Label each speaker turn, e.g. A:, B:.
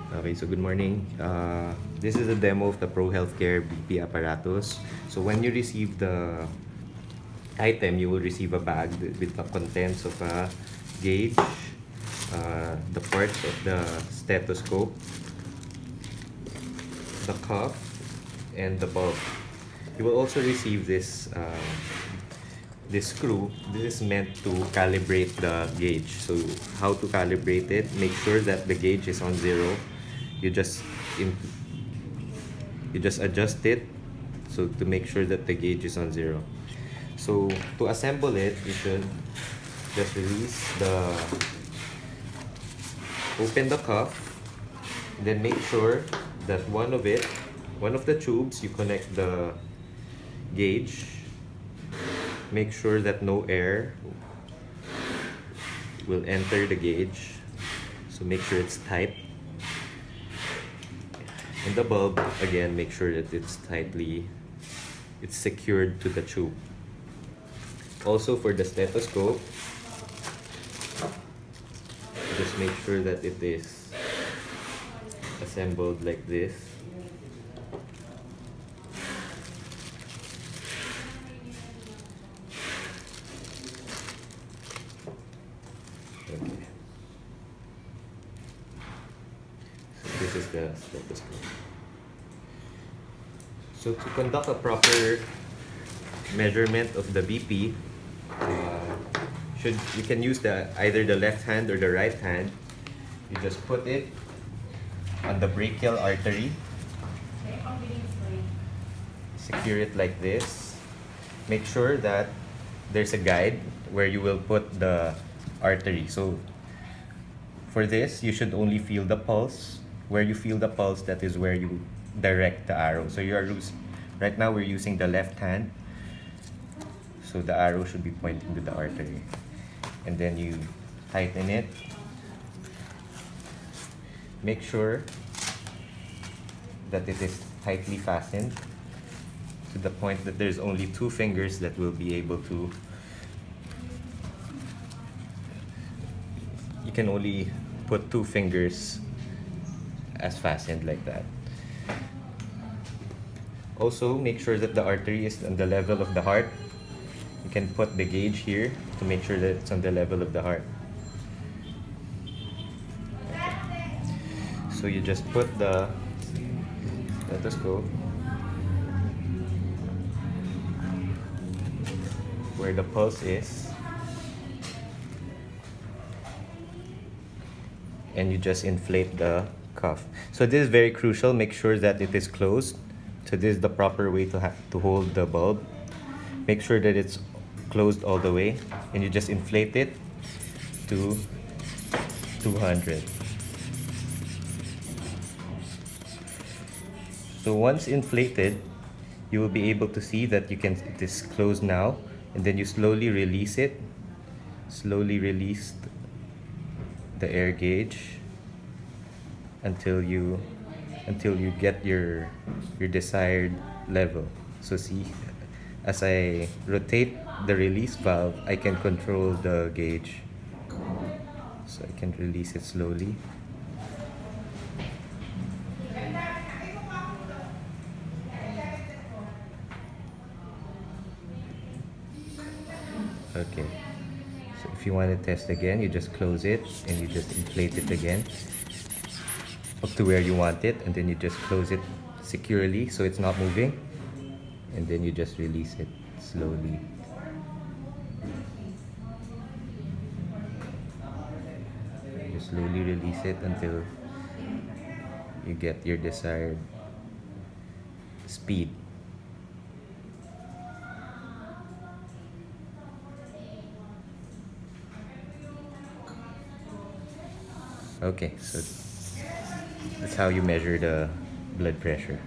A: Okay, so good morning. This is a demo of the ProhealthCare BP apparatus. So when you receive the item, you will receive a bag with the contents of a gauge, the parts of the stethoscope, the cuff, and the bulb. You will also receive this screw. This is meant to calibrate the gauge. So how to calibrate it? Make sure that the gauge is on zero. You just in, you just adjust it so to make sure that the gauge is on zero. So to assemble it, you should just open the cuff, then make sure that one of the tubes, you connect the gauge. Make sure that no air will enter the gauge, so make sure it's tight. And the bulb, again, make sure that it's secured to the tube. Also for the stethoscope, just make sure that it is assembled like this. Okay. So this is the stethoscope. So to conduct a proper measurement of the BP, you can use either the left hand or the right hand. You just put it on the brachial artery. Secure it like this. Make sure that there's a guide where you will put the artery. So for this, you should only feel the pulse. Where you feel the pulse, that is where you direct the arrow. So right now we're using the left hand. So the arrow should be pointing to the artery. And then you tighten it. Make sure that it is tightly fastened to the point that there's only 2 fingers that will be able to. You can only put 2 fingers as fastened like that. Also, make sure that the artery is on the level of the heart. You can put the gauge here to make sure that it's on the level of the heart. Okay. So you just put the stethoscope where the pulse is, and you just inflate the cuff. So this is very crucial. Make sure that it is closed. So this is the proper way to hold the bulb. Make sure that it's closed all the way, and you just inflate it to 200. So once inflated, you will be able to see that it is closed now, and then you slowly release it. Slowly release the air gauge until you get your desired level. So see, as I rotate the release valve, I can control the gauge. So I can release it slowly. Okay. So if you want to test again, you just close it and you just inflate it again up to where you want it, and then you just close it securely so it's not moving, and then you just release it slowly. You slowly release it until you get your desired speed. Okay, so that's how you measure the blood pressure.